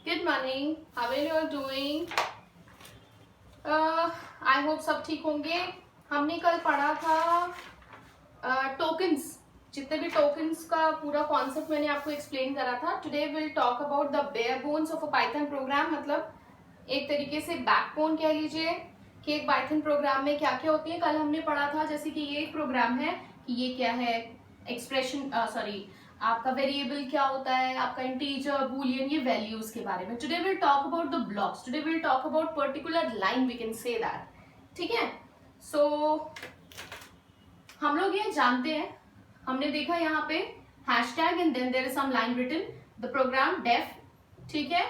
Good morning, how are you doing? I hope सब ठीक होंगे। हमने कल पढ़ा था टोकन्स, जितने भी टोकन्स का पूरा कॉन्सेप्ट मैंने आपको एक्सप्लेन करा था। Today will talk about the bare bones of a Python program, मतलब एक तरीके से बैकबोन कह लीजिए कि एक पाइथन प्रोग्राम में क्या क्या होती है। कल हमने पढ़ा था जैसे कि ये एक प्रोग्राम है कि ये क्या है, एक्सप्रेशन आपका वेरिएबल क्या होता है, आपका इंटीजर, बूलियन, ये वैल्यूज के बारे में। Today will talk about the blocks, today will talk about particular line, we can say that. ठीक है, सो हम लोग ये जानते हैं, हमने देखा यहाँ पे hashtag and then there is some line written, the program def, ठीक है,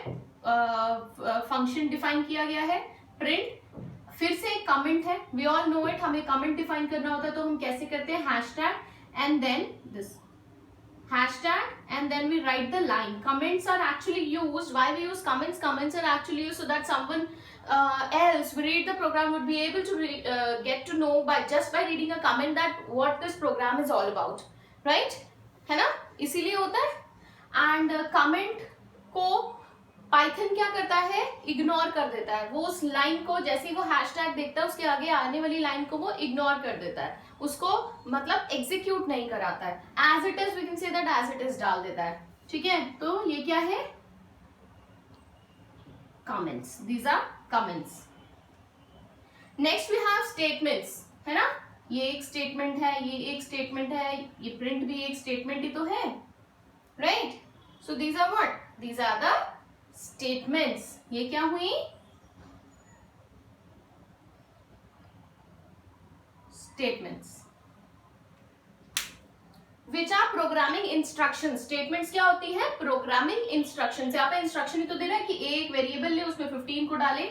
फंक्शन डिफाइन किया गया है, प्रिंट, फिर से एक कमेंट है, वी ऑल नो इट। हमें कमेंट डिफाइन करना होता है तो हम कैसे करते हैं, hashtag and then this hashtag and then we write the line. Comments are actually used. Why we use comments? Comments are actually used so that someone else who read the program would be able to get to know by just by reading a comment that what this program is all about, right? है ना, इसीलिए होता है। and comment को Python क्या करता है, ignore कर देता है। वो उस लाइन को, जैसे ही वो हैशटैग देखता है उसके आगे आने वाली लाइन को वो इग्नोर कर देता है, उसको मतलब एग्जीक्यूट नहीं कराता है। As it is, we can say that as it is डाल देता है। ठीक है, तो ये क्या है, comments, these are comments. Next we have statements, है ना, ये एक स्टेटमेंट है, ये एक स्टेटमेंट है, ये प्रिंट भी एक स्टेटमेंट ही तो है, right? So these are what, these are the statements. ये क्या हुई, statements which are programming instruction. Statements क्या होती है, प्रोग्रामिंग इंस्ट्रक्शन। यहाँ पे इंस्ट्रक्शन ही तो दे रहा है कि एक वेरिएबल ले, उसमें 15 को डाले,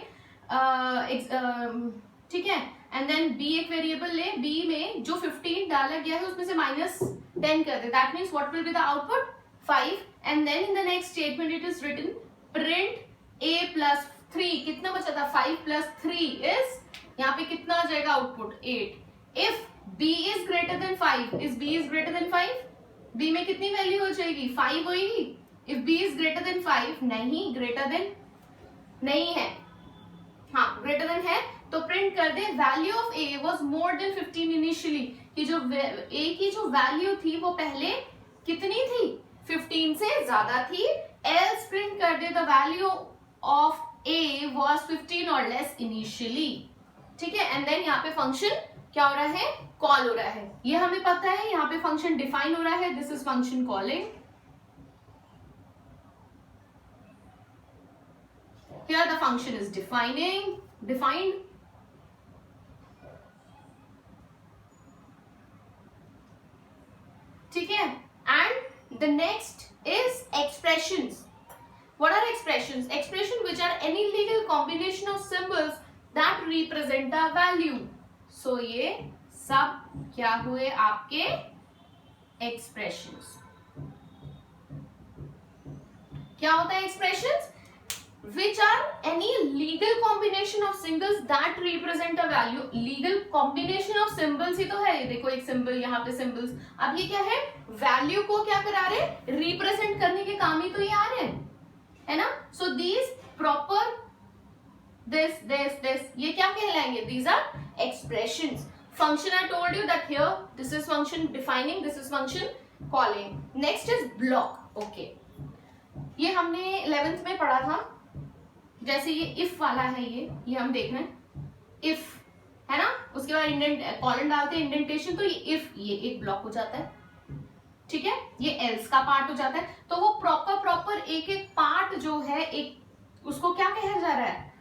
ठीक है, एंड देन बी एक वेरिएबल ले, बी में जो 15 डाला गया है उसमें से -10 कर दे, that means what will be the output, 5। And then in the next statement it is written print a plus 3, कितना बचा था, 5 प्लस 3 इज, यहाँ पे कितना आ जाएगा output, 8। If b is greater than 5, is b is greater than 5, b में कितनी value हो जाएगी, 5 होगी। if b is greater than 5, नहीं, greater than नहीं है, हाँ greater than है, तो प्रिंट कर दे value of a was more than 15 initially, कि जो a की जो वैल्यू थी वो पहले कितनी थी, 15 से ज्यादा थी। else प्रिंट कर दे the value of a was 15 or less initially, ठीक है। एंड देन यहाँ पे फंक्शन क्या हो रहा है, कॉल हो रहा है, ये हमें पता है। यहाँ पे फंक्शन डिफाइन हो रहा है, this is function calling. Here the function is defined, ठीक है। And the next is expressions. What are expressions? Expression which are any legal combination of symbols that represent a value. So ये सब क्या हुए आपके expressions। क्या होता है expressions? Which are any legal combination of symbols that represent a value. Legal combination of symbols ही तो है, ये देखो एक symbol, यहाँ पे symbols। अब ये क्या है, value को क्या करा रहे, represent करने के काम ही तो ये आ रहे हैं, है ना। सो दीज प्रॉपर दिस ये क्या कहलाएंगे, these are expressions. Function I told you that here this is function defining, this is function calling. Next is block. Okay, ये हमने 11th में पढ़ा था। जैसे ये इफ वाला है, ये हम देख रहे हैं, इफ है ना, उसके बाद इंडेंट कॉलन डालते हैं, इंडेंटेशन, तो ये इफ, ये एक ब्लॉक हो जाता है, ठीक है। ये एल्स का पार्ट हो जाता है। तो वो प्रॉपर एक एक पार्ट जो है, एक उसको क्या कहा जा रहा है,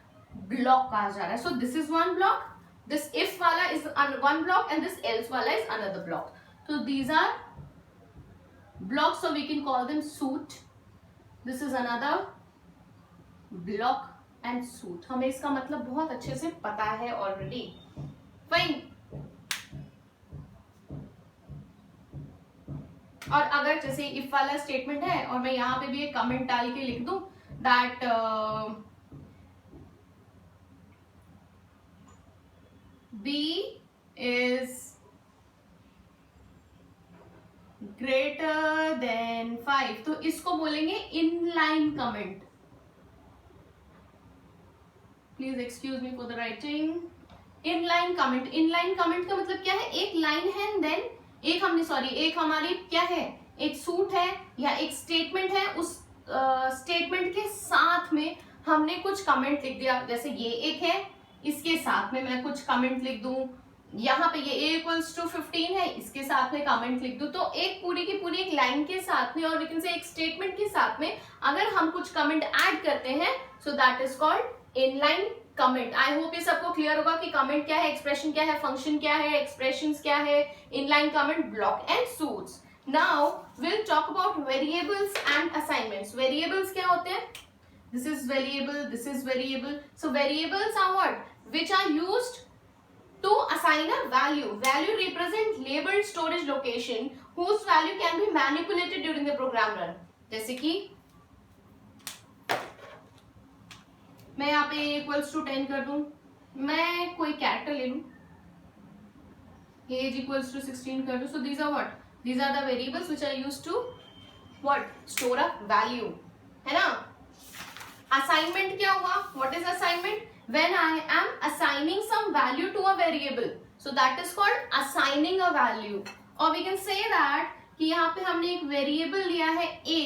ब्लॉक कहा जा रहा है। So this is one block, this if वाला is one block and this else वाला इज अनदर ब्लॉक। तो these are block, so we can call them suite. This is another block and suite. हमें इसका मतलब बहुत अच्छे से पता है ऑलरेडी, फाइन। और अगर जैसे इफ वाला स्टेटमेंट है और मैं यहाँ पे भी एक कमेंट डाल के लिख दूं that b is greater than 5, तो इसको बोलेंगे inline comment, please excuse me for the writing. Inline comment. Inline comment का मतलब क्या है? एक लाइन है देन एक हमारी क्या है, एक सूट है या एक स्टेटमेंट है, उस स्टेटमेंट के साथ में हमने कुछ कमेंट लिख दिया. जैसे ये एक है, इसके साथ में मैं कुछ कमेंट लिख दूं. यहाँ पे ये a इक्वल्स टू 15 है, इसके साथ में कमेंट लिख दूं. तो एक पूरी की पूरी एक लाइन के साथ में और वी कैन से एक स्टेटमेंट के साथ में अगर हम कुछ कमेंट ऐड करते हैं, so that is called inline comment. I hope ये सबको क्लियर होगा कि कमेंट क्या है, एक्सप्रेशन क्या है, फंक्शन क्या है, एक्सप्रेशंस क्या है, inline comment, block and suits. Now will talk about variables and assignments. Variables क्या होते हैं? This is variable, this is variable. So variables are what? Which are used to assign a value. Value represent labeled storage location whose value can be manipulated during the program run. जैसे कि मैं यहाँ पे equals to 10 कर दूं, मैं कोई character ले लूं, age equals to 16 कर दूं. So these are what? These are the variables which are used to what? Store a value. है ना? Assignment क्या हुआ? What is assignment? When I am assigning some value to a variable, so that is called assigning a value. Or we can say that कि यहाँ पे हमने एक variable लिया है a,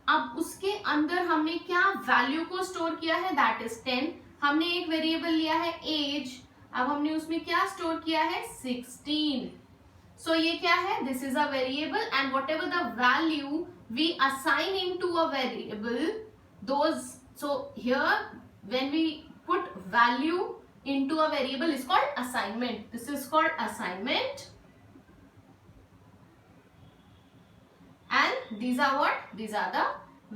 अब उसके अंदर हमने क्या वैल्यू को स्टोर किया है, that is 10. हमने एक वेरिएबल लिया है age, अब हमने उसमें क्या स्टोर किया है, 16. So ये क्या है? This is a variable and whatever the value we assign into a variable, those. So here when we put value into a variable is called assignment. This is called assignment. And these are what? These are the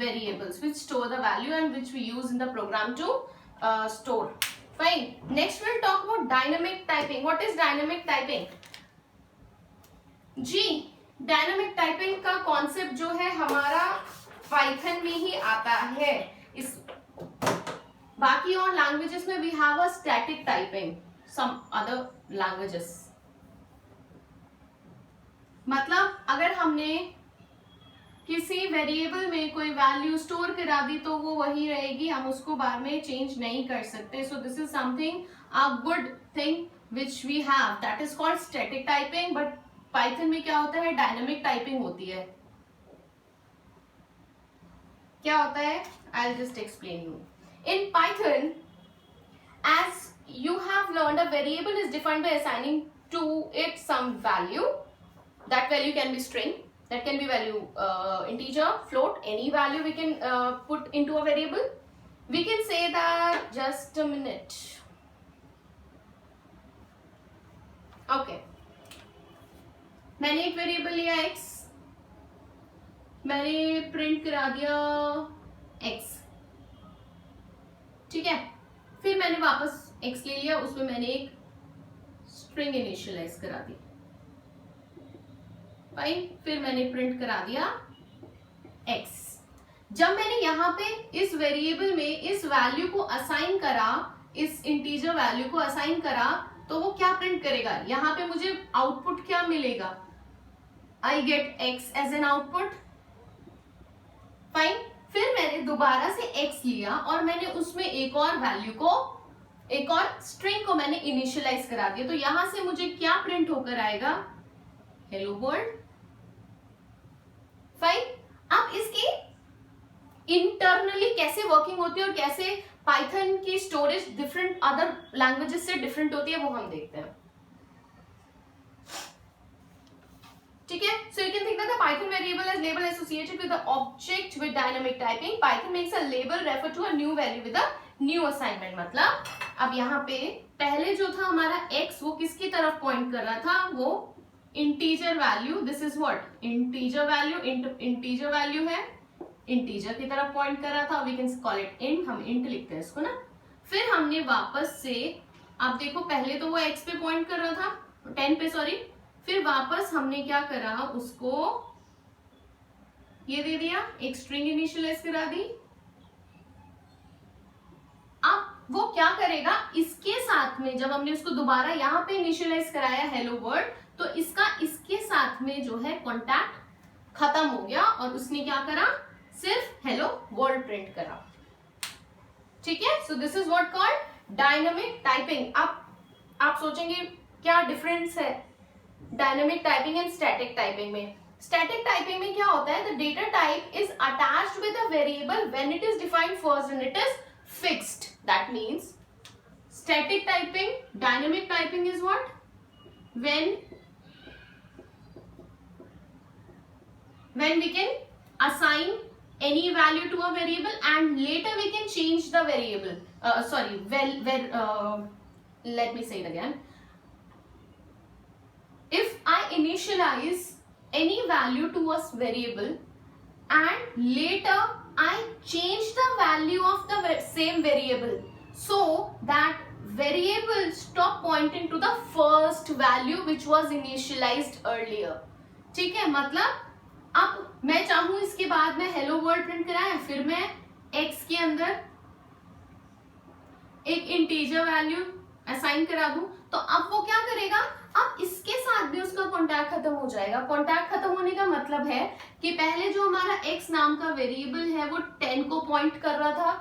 variables which store the value and which we use in the program to store. Fine. Next we'll talk about dynamic typing. What is dynamic typing? Ji, dynamic typing का concept जो है हमारा Python में ही आता है. इस बाकी और लैंग्वेजेस में we have a static typing, some other languages. मतलब अगर हमने किसी वेरिएबल में कोई वैल्यू स्टोर करा दी तो वो वही रहेगी, हम उसको बाद में चेंज नहीं कर सकते. So this is something a good thing which we have, that is called static typing. But Python में क्या होता है? डायनामिक टाइपिंग होती है. क्या होता है? I'll just explain you. In Python, as you have learned, a variable is defined by assigning to it some value. That value can be string, that can be value integer, float, any value we can put into a variable. We can say that, just a minute. Okay. मैंने एक variable लिया x, मैंने print करा दिया x, ठीक है. फिर मैंने वापस x ले लिया, उसमें मैंने एक स्ट्रिंग इनिशियलाइज करा दी. फाइन. फिर मैंने प्रिंट करा दिया x. जब मैंने यहाँ पे इस वेरिएबल में इस वैल्यू को असाइन करा, इस इंटीजर वैल्यू को असाइन करा, तो वो क्या प्रिंट करेगा? यहाँ पे मुझे आउटपुट क्या मिलेगा? I get x as an output. Fine. फिर मैंने दोबारा से x लिया और मैंने उसमें एक और वैल्यू को, एक और स्ट्रिंग को मैंने इनिशियलाइज करा दिया. तो यहां से मुझे क्या प्रिंट होकर आएगा? Hello world. फाइन. अब इसकी इंटरनली कैसे वर्किंग होती है और कैसे पाइथन की स्टोरेज डिफरेंट अदर लैंग्वेजेस से डिफरेंट होती है, वो हम देखते हैं. ठीक है. So you can think that the Python variable is label associated with the object with dynamic typing. Python makes a label refer to a new value with a new assignment. मतलब अब यहाँ पे पहले जो था हमारा x, वो किसकी तरफ पॉइंट कर रहा था? वो integer value. This is what? Integer value. Integer value है, इंटीजर की तरफ पॉइंट कर रहा था. We can call it int, हम इंट लिखते हैं इसको ना. फिर हमने वापस से, आप देखो पहले तो वो x पे पॉइंट कर रहा था, 10 पे सॉरी. फिर वापस हमने क्या करा? उसको ये दे दिया, एक स्ट्रिंग इनिशियलाइज करा दी. अब वो क्या करेगा? इसके साथ में जब हमने उसको दोबारा यहाँ पे इनिशियलाइज कराया हेलो वर्ल्ड, तो इसका इसके साथ में जो है कॉन्टैक्ट खत्म हो गया और उसने क्या करा? सिर्फ हेलो वर्ल्ड प्रिंट करा. ठीक है. So this is what called dynamic typing, आप सोचेंगे क्या डिफरेंस है dynamic typing and static typing में. स्टैटिक टाइपिंग में क्या होता है, the data type is attached with a variable when it is defined first and it is fixed. That means static typing, dynamic typing is what, when we can assign any value to a variable and later we can change the variable. Let me say it again. If I initialize any value to a variable and later I change the value of the same variable so that variable stop pointing to the first value which was initialized earlier. ठीक है, मतलब अब मैं चाहूं इसके बाद में hello world print कराएं, फिर मैं x के अंदर एक इंटीजर वैल्यू असाइन करा दूं, तो अब वो क्या करेगा, अब इसके साथ भी उसका कॉन्टैक्ट खत्म हो जाएगा. कॉन्टैक्ट खत्म होने का मतलब है कि पहले जो हमारा x नाम का वेरिएबल है वो 10 को पॉइंट कर रहा था,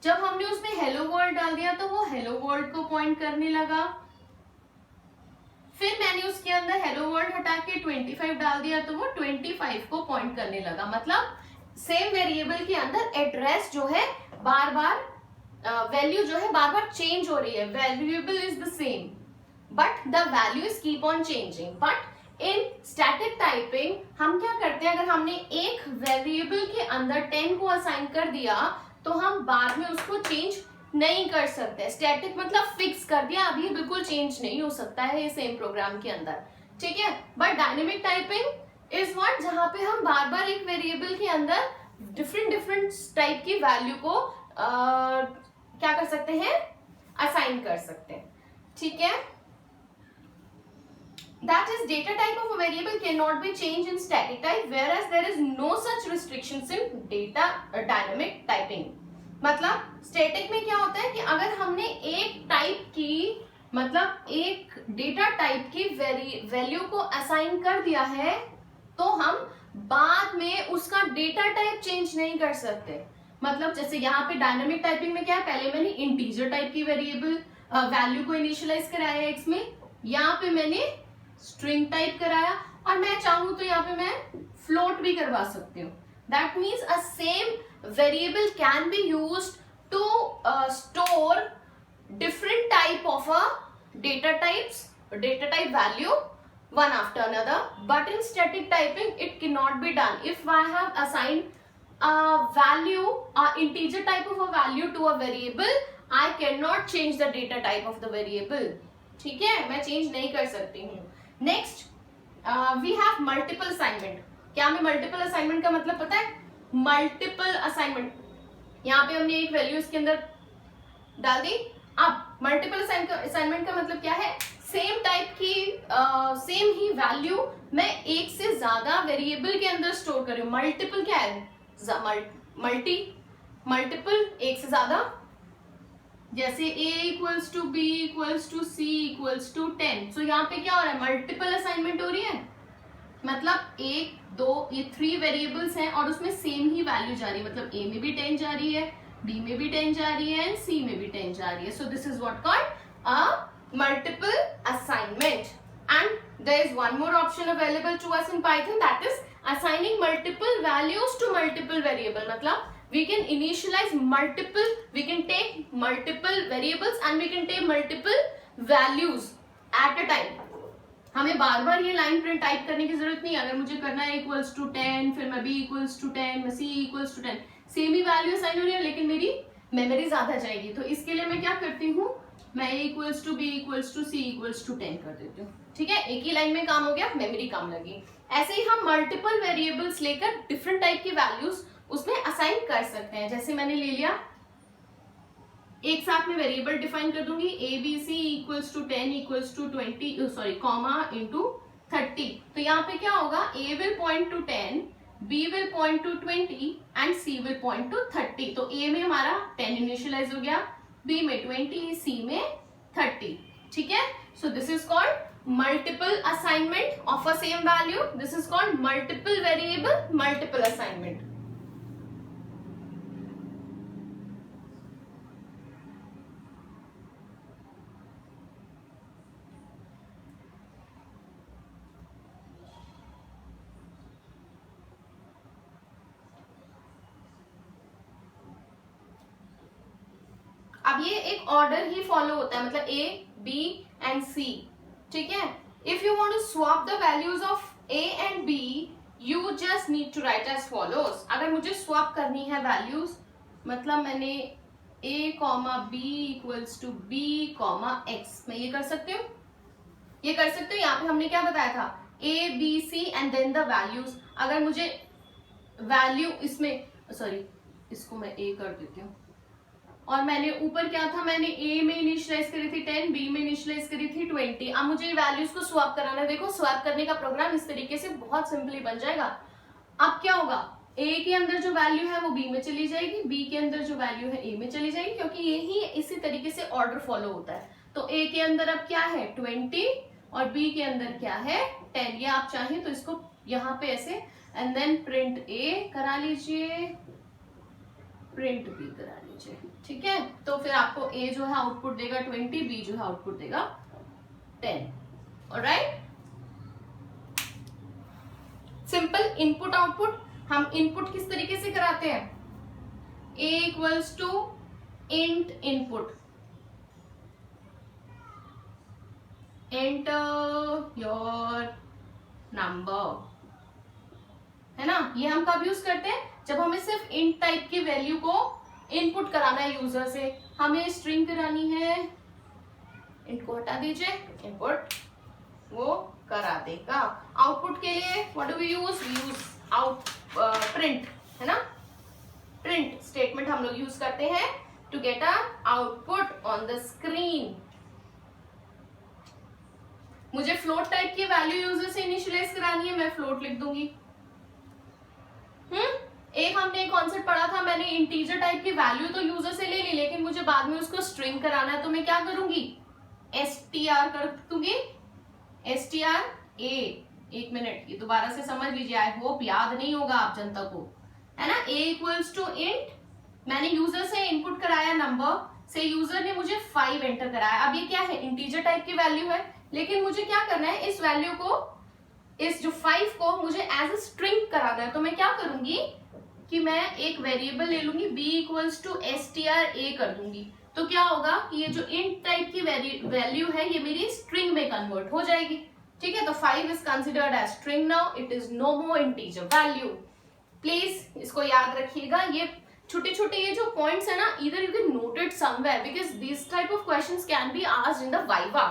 जब हमने उसमें हेलो वर्ल्ड डाल दिया तो वो हेलो वर्ल्ड को पॉइंट करने लगा. फिर मैंने उसके अंदर हेलो वर्ल्ड हटा के 25 डाल दिया तो वो 25 को पॉइंट करने लगा. मतलब सेम वेरिएबल के अंदर एड्रेस जो है बार बार वैल्यू जो है बार बार चेंज हो रही है. Variable is the same but the value is keep on changing. But in static typing हम क्या करते हैं, अगर हमने एक वेरिएबल के अंदर 10 को असाइन कर दिया तो हम बाद में उसको चेंज नहीं कर सकते. स्टैटिक मतलब फिक्स कर दिया, अभी बिल्कुल चेंज नहीं हो सकता है ये सेम प्रोग्राम के अंदर. ठीक है, but dynamic typing is what, जहां पे हम बार बार एक वेरिएबल के अंदर डिफरेंट टाइप की वैल्यू को क्या कर सकते हैं, असाइन कर सकते हैं. ठीक है, that is data type of a variable cannot be changed in static type whereas there is no such restrictions in data dynamic typing. मतलब स्टैटिक में क्या होता है कि अगर हमने एक टाइप की, मतलब एक डेटा टाइप की वैल्यू को असाइन कर दिया है तो हम बाद में उसका डेटा टाइप चेंज नहीं कर सकते. मतलब जैसे यहाँ पे डायनामिक टाइपिंग में क्या है, पहले मैंने इंटीजर टाइप की वेरिएबल वैल्यू को इनिशियलाइज कराया एक्स में, यहाँ पे मैंने स्ट्रिंग टाइप कराया और मैं चाहूं तो यहाँ पे मैं फ्लोट भी करवा सकती हूँ. That means a same variable can be used to store different type of a data type value one after another, but in static typing it cannot be done. If I have assigned a integer type of a value to a variable, I cannot change the data type of the variable. ठीक है, मैं change नहीं कर सकती हूँ. Next we have multiple assignment. क्या हमें multiple assignment का मतलब पता है? मल्टीपल असाइनमेंट, यहाँ पे हमने एक वैल्यू इसके अंदर डाल दी. अब मल्टीपल असाइनमेंट का मतलब क्या है, सेम टाइप की सेम ही वैल्यू मैं एक से ज्यादा वेरिएबल के अंदर स्टोर कर रही हूँ. मल्टीपल क्या है, मल्टीपल एक से ज्यादा, जैसे a equals to b equals to c equals to 10. So यहाँ पे क्या हो रहा है, मल्टीपल असाइनमेंट हो रही है. मतलब एक दो ये 3 वेरिएबल्स हैं और उसमें सेम ही वैल्यू जा रही है. मतलब a में भी 10 जा रही है, b में भी 10 जा रही है एंड c में भी 10 जा रही है. So this is what called a multiple assignment. And there is one more option available to us in Python, that is assigning multiple values to multiple variable. मतलब we can initialize multiple, we can take multiple variables and we can take multiple values at a time. हमें बार बार ये line print type करने की जरूरत नहीं. अगर मुझे करना है इक्वल्स टू 10, फिर मैं b इक्वल्स टू 10, मैं c इक्वल्स टू 10, सेम ही वैल्यू असाइन हो रही है लेकिन मेरी मेमोरी ज्यादा जाएगी. तो इसके लिए मैं क्या करती हूँ, मैं a equals to b equals to c equals to 10 कर देती हूँ. ठीक है, एक ही लाइन में काम हो गया, मेमोरी काम लगी. ऐसे ही हम मल्टीपल वेरिएबल्स लेकर डिफरेंट टाइप की वैल्यूज उसमें असाइन कर सकते हैं. जैसे मैंने ले लिया, एक साथ में वेरिएबल डिफाइन कर दूंगी a b c equals to 10 equals to 20 sorry comma into 30. तो यहाँ पे क्या होगा, a will point to 10, b will point to 20 and c will point to 30. तो a में हमारा 10 इनिशियलाइज हो गया, b में 20, c में 30. ठीक है, so this is called multiple assignment of a same value. This is called multiple variable multiple assignment. अब ये एक ऑर्डर ही फॉलो होता है, मतलब A, B and C, ठीक है। If you want to swap the values of A and B, you just need to write as follows। अगर मुझे स्वैप करनी है वैल्यूज, मतलब मैंने A, B equals to B, X, मैं ये कर सकती हूँ, ये कर सकते हो। यहाँ पे हमने क्या बताया था, A, B, C and then the values. अगर मुझे वैल्यू इसमें, सॉरी इसको मैं A कर देती हूँ, और मैंने ऊपर क्या था, मैंने A में इनिशियलाइज करी थी 10, B में इनिशियलाइज करी थी 20। अब मुझे वैल्यूज को स्वैप कराना है। देखो स्वैप करने का प्रोग्राम इस तरीके से बहुत सिंपली बन जाएगा। अब क्या होगा, A के अंदर जो वैल्यू है वो B में चली जाएगी, B के अंदर जो वैल्यू है A में चली जाएगी, क्योंकि यही इसी तरीके से ऑर्डर फॉलो होता है। तो A के अंदर अब क्या है 20 और B के अंदर क्या है 10। या आप चाहें तो इसको यहाँ पे ऐसे एंड देन प्रिंट A करा लीजिए, प्रिंट B करा लीजिए, ठीक है। तो फिर आपको A जो है आउटपुट देगा 20, B जो है आउटपुट देगा 10। Alright, simple input output. हम इनपुट किस तरीके से कराते हैं, A equals to int input, enter your number, है ना। ये हम कब यूज करते हैं, जब हमें सिर्फ इंट टाइप की वैल्यू को इनपुट कराना है यूजर से। हमें स्ट्रिंग करानी है, इंट को हटा दीजिए, इनपुट वो करा देगा। आउटपुट के लिए what do we use out print, है ना। प्रिंट स्टेटमेंट हम लोग यूज करते हैं to get a output on the screen. मुझे फ्लोट टाइप की वैल्यू यूजर से इनिशियलाइज करानी है, मैं फ्लोट लिख दूंगी। एक हमने एक कॉन्सेप्ट पढ़ा था, मैंने इंटीजर टाइप की वैल्यू तो यूजर से ले ली, लेकिन मुझे बाद में उसको स्ट्रिंग कराना है, तो मैं क्या करूंगी, str कर दूंगी, str a। एक मिनट, ये दोबारा से समझ लीजिए, आई होप याद नहीं होगा आप जनता को, है ना। a इक्वल्स टू इंट, मैंने यूजर से इनपुट कराया नंबर से, यूजर ने मुझे 5 एंटर कराया। अब ये क्या है, इंटीजर टाइप की वैल्यू है, लेकिन मुझे क्या करना है, इस वैल्यू को, इस जो 5 को मुझे एज ए स्ट्रिंग कराना है। तो मैं क्या करूंगी कि मैं एक वेरिएबल ले लूंगी, b equals to str a कर दूंगी। तो क्या होगा कि ये जो इंट टाइप की वैल्यू है ये मेरी स्ट्रिंग में कन्वर्ट हो जाएगी, ठीक है। तो 5 is considered as string now, it is no more integer value. Please इसको याद रखिएगा, ये छोटे छोटे ये जो पॉइंट्स है ना, इधर you can note it somewhere, because this type of questions can be asked in the viva,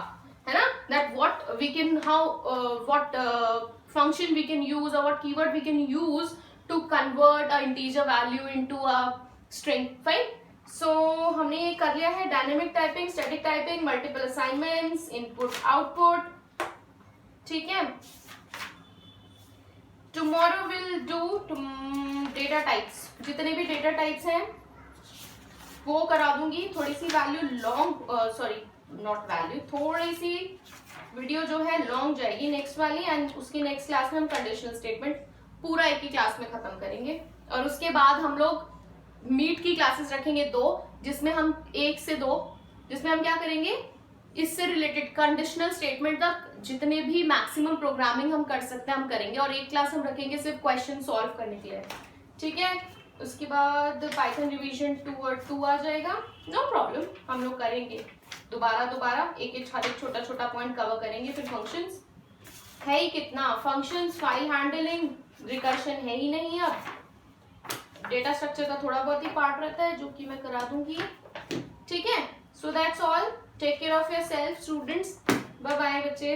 है ना। That what we can, how what function we can use or what keyword we can use to convert a integer value into a string, fine। so हमने ये कर लिया है, dynamic typing, static typing, multiple assignments, input output, ठीक है। Tomorrow will do data types, जितने भी data types हैं वो करा दूंगी। थोड़ी सी value long, sorry not value, थोड़ी सी वीडियो जो है लॉन्ग जाएगी नेक्स्ट वाली, एंड उसकी नेक्स्ट क्लास में हम कंडीशनल स्टेटमेंट पूरा एक ही क्लास में खत्म करेंगे। और उसके बाद हम लोग मीट की क्लासेस रखेंगे 2, जिसमें हम 1 से 2, जिसमें हम क्या करेंगे, इससे रिलेटेड कंडीशनल स्टेटमेंट तक जितने भी मैक्सिमम प्रोग्रामिंग हम कर सकते हैं हम करेंगे, और एक क्लास हम रखेंगे सिर्फ क्वेश्चन सॉल्व करने के लिए, ठीक है। उसके बाद पाइथन रिवीजन 2 आ जाएगा, नो प्रॉब्लम, हम लोग करेंगे दोबारा एक छोटा छोटा पॉइंट कवर करेंगे। फिर फंक्शंस है ही कितना, फंक्शंस, फाइल हैंडलिंग, रिकर्शन है ही नहीं। अब डेटा स्ट्रक्चर का थोड़ा बहुत ही पार्ट रहता है जो कि मैं करा दूंगी, ठीक है। So that's all, take care of yourself students, bye bye बच्चे।